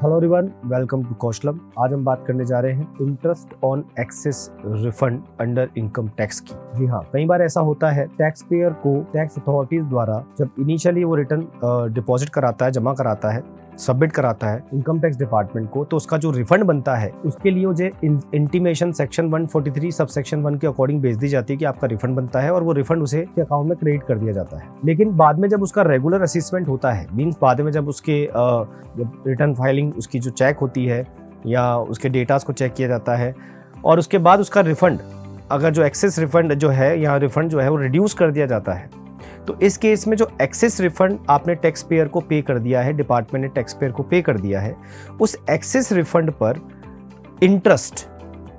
Hello everyone, welcome to Kaushalam. आज हम बात करने जा रहे हैं interest on excess refund under income tax की। जी हाँ, कई बार ऐसा होता है टैक्स पेयर को टैक्स अथॉरिटीज द्वारा जब इनिशियली वो रिटर्न डिपॉजिट कराता है, जमा कराता है, सबमिट कराता है इनकम टैक्स डिपार्टमेंट को, तो उसका जो रिफंड बनता है उसके लिए मुझे इंटीमेशन सेक्शन 143 सब सेक्शन 1 के अकॉर्डिंग भेज दी जाती है कि आपका रिफंड बनता है और वो रिफंड उसे अकाउंट में क्रेडिट कर दिया जाता है। लेकिन बाद में जब उसका रेगुलर असेसमेंट होता है, मींस बाद में जब उसके जब रिटर्न फाइलिंग उसकी जो चेक होती है या उसके डेटास को चेक किया जाता है और उसके बाद उसका रिफंड, अगर जो एक्सेस रिफंड जो है या रिफंड जो है वो रिड्यूस कर दिया जाता है, तो इस केस में जो एक्सेस रिफंड आपने टैक्स पेयर को पे कर दिया है, डिपार्टमेंट ने टैक्स पेयर को पे कर दिया है, उस एक्सेस रिफंड पर इंटरेस्ट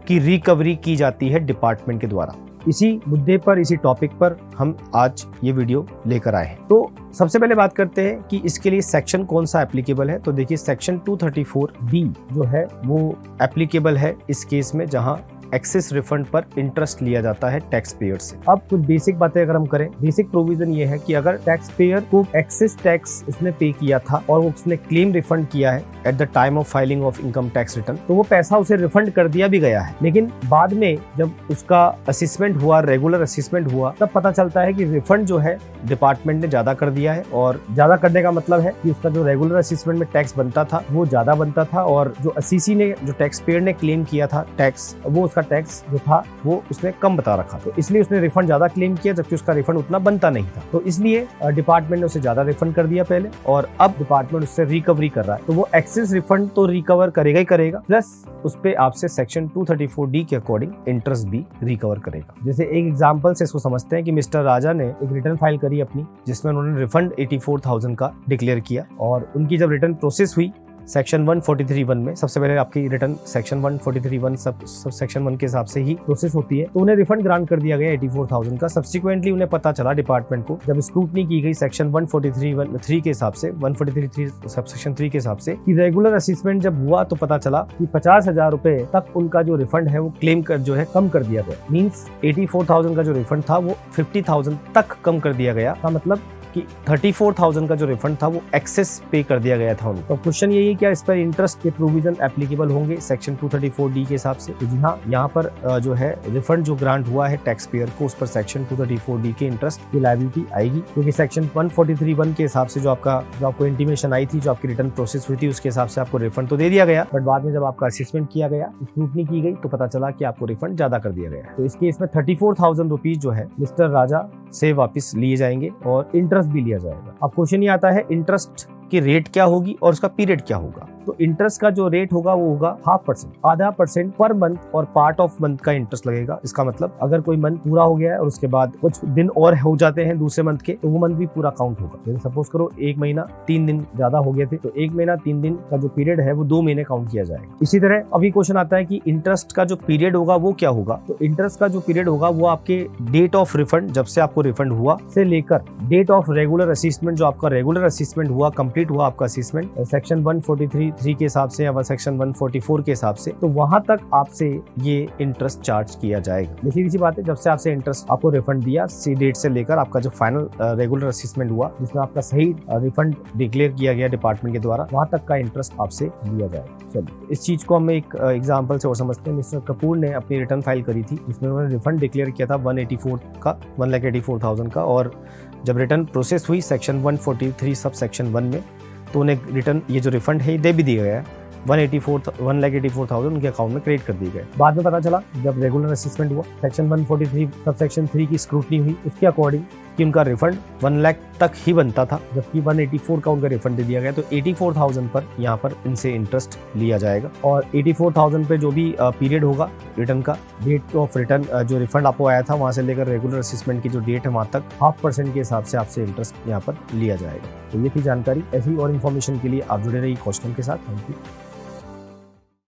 की रिकवरी की जाती है डिपार्टमेंट के द्वारा। इसी मुद्दे पर, इसी टॉपिक पर हम आज ये वीडियो लेकर आए हैं। तो सबसे पहले बात करते हैं कि इसके लिए सेक्शन कौन सा एप्लीकेबल है। तो देखिए, सेक्शन 234B जो है वो एप्लीकेबल है इस केस में, जहां एक्सेस रिफंड पर इंटरेस्ट लिया जाता है टैक्स पेयर से। अब कुछ बेसिक बातें अगर हम करें, बेसिक प्रोविजन ये है कि अगर टैक्स पेयर को एक्सेस टैक्स उसने पे किया था और वो उसने क्लेम रिफंड किया है at the time of filing of income tax return, तो वो पैसा उसे रिफंड कर दिया भी गया है। लेकिन बाद में जब उसका असेसमेंट हुआ, रेगुलर असेसमेंट हुआ, तब पता चलता है कि रिफंड जो है डिपार्टमेंट ने ज्यादा कर दिया है। और ज्यादा करने का मतलब है कि उसका जो रेगुलर असेसमेंट में टैक्स बनता था वो ज्यादा बनता था, और जो असीसी ने, जो टैक्स पेयर ने क्लेम किया था टैक्स, वो उसका टैक्स जो था वो उसने कम बता रखा, तो इसलिए उसने रिफंड ज्यादा क्लेम किया, जबकि उसका रिफंड उतना बनता नहीं था। तो इसलिए डिपार्टमेंट ने उसे ज्यादा रिफंड कर दिया पहले, और अब डिपार्टमेंट उससे रिकवरी कर रहा है। तो वो एक्सेस रिफंड तो रिकवर करेगा ही करेगा, प्लस उस पे आपसे सेक्शन 234D के अकॉर्डिंग इंटरेस्ट भी रिकवर करेगा। जैसे एक एग्जांपल से इसको समझते हैं कि मिस्टर राजा ने एक रिटर्न फाइल करी अपनी, जिसमें उन्होंने रिफंड 84,000 का डिक्लेयर किया, और उनकी जब रिटर्न प्रोसेस हुई सेक्शन 143(1) में, सबसे पहले आपकी रिटर्न सेक्शन 143(1) सब सेक्शन 1 के हिसाब से ही प्रोसेस होती है, तो उन्हें रिफंड ग्रांट कर दिया गया 84,000 का। सब्सिक्वेंटली उन्हें पता चला डिपार्टमेंट को, जब स्क्रूटनी की गई सेक्शन 143(3) के हिसाब से, 143(3) सब सेक्शन 3 के हिसाब से, कि रेगुलर असेसमेंट जब हुआ तो पता चला कि 50,000 रुपए तक उनका जो रिफंड है वो क्लेम कर जो है कम कर दिया गया। मीन्स 84,000 का जो रिफंड था वो 50,000 तक कम कर दिया गया का मतलब कि 34,000 का जो रिफंड था वो एक्सेस पे कर दिया गया था उनको। तो क्वेश्चन यही है, क्या इस पर इंटरेस्ट के प्रोविजन एप्लीकेबल होंगे सेक्शन 234D के हिसाब से? तो जी हाँ, यहाँ पर जो है रिफंड जो ग्रांट हुआ है टैक्स पेयर को, उस पर सेक्शन 234D के इंटरेस्ट की लायबिलिटी आएगी, क्योंकि सेक्शन 143(1) के हिसाब से जो आपको इंटीमेशन आई थी, जो आपकी रिटर्न प्रोसेस हुई थी, उसके हिसाब से आपको रिफंड तो दे दिया गया, बट बाद में जब आपका असेसमेंट किया गया, स्क्रूटनी की गई, तो पता चला कि आपको रिफंड ज्यादा कर दिया गया। तो इस केस में 34,000 रुपीज जो है मिस्टर राजा से वापस लिए जाएंगे और इंटरेस्ट भी लिया जाएगा। अब क्वेश्चन ये आता है, इंटरेस्ट की रेट क्या होगी और उसका पीरियड क्या होगा? तो इंटरेस्ट का जो रेट होगा वो होगा 0.5%, आधा % पर मंथ, और पार्ट ऑफ मंथ का इंटरेस्ट लगेगा। इसका मतलब अगर कोई मंथ पूरा हो गया है और उसके बाद कुछ दिन और हो जाते हैं दूसरे मंथ के, तो वो मंथ भी पूरा काउंट होगा। जैसे सपोज करो 1 महीना 3 दिन ज्यादा हो गए थे, तो 1 महीना 3 दिन का जो पीरियड है वो 2 महीने काउंट किया जाएगा। इसी तरह अभी क्वेश्चन आता है कि इंटरेस्ट का जो पीरियड होगा वो क्या होगा? तो इंटरेस्ट का जो पीरियड होगा वो आपके डेट ऑफ रिफंड, जब से आपको रिफंड हुआ, से लेकर डेट ऑफ रेगुलर असेसमेंट, जो आपका रेगुलर असेसमेंट हुआ, कंप्लीट हुआ आपका असेसमेंट सेक्शन 143(3) के हिसाब से या सेक्शन 144 के हिसाब से, तो वहां तक आपसे ये इंटरेस्ट चार्ज किया जाएगा। सीधी सी बात है, जब से आपसे इंटरेस्ट आपको रिफंड दिया, सी डेट से लेकर आपका जो फाइनल रेगुलर असेसमेंट हुआ, जिसमें आपका सही रिफंड डिक्लेयर किया गया डिपार्टमेंट के द्वारा, वहां तक का इंटरेस्ट आपसे लिया जाएगा। चलिए, इस चीज को हम एक एग्जांपल से और समझते हैं। मिस्टर कपूर ने अपनी रिटर्न फाइल करी थी, जिसमें उन्होंने रिफंड डिक्लेयर किया था 1,84,000 का, और जब रिटर्न प्रोसेस हुई सेक्शन 143 सब सेक्शन 1 में, तो उन्हें रिटर्न, ये जो रिफंड है, दे भी दिया गया है। 1,84,000 उनके अकाउंट में क्रेडिट कर दिए गए। बाद में पता चला जब रेगुलर असेसमेंट हुआ, सेक्शन 143 सब सेक्शन 3 की स्क्रूटनी हुई, उसके अकॉर्डिंग कि उनका रिफंड 1 लाख तक ही बनता था, जबकि 184 का उनका रिफंड दे दिया गया। तो 84,000 पर यहाँ पर इनसे इंटरेस्ट लिया जाएगा, और 84,000 पे जो भी पीरियड होगा रिटर्न का, डेट ऑफ रिटर्न जो रिफंड आपको आया था वहां से लेकर रेगुलर असेसमेंट की जो डेट है वहां तक 0.5% के हिसाब से आपसे इंटरेस्ट यहाँ पर लिया जाएगा। तो ये थी जानकारी। ऐसी और इन्फॉर्मेशन के लिए आप जुड़े रहिए कौशलम के साथ। Thank you.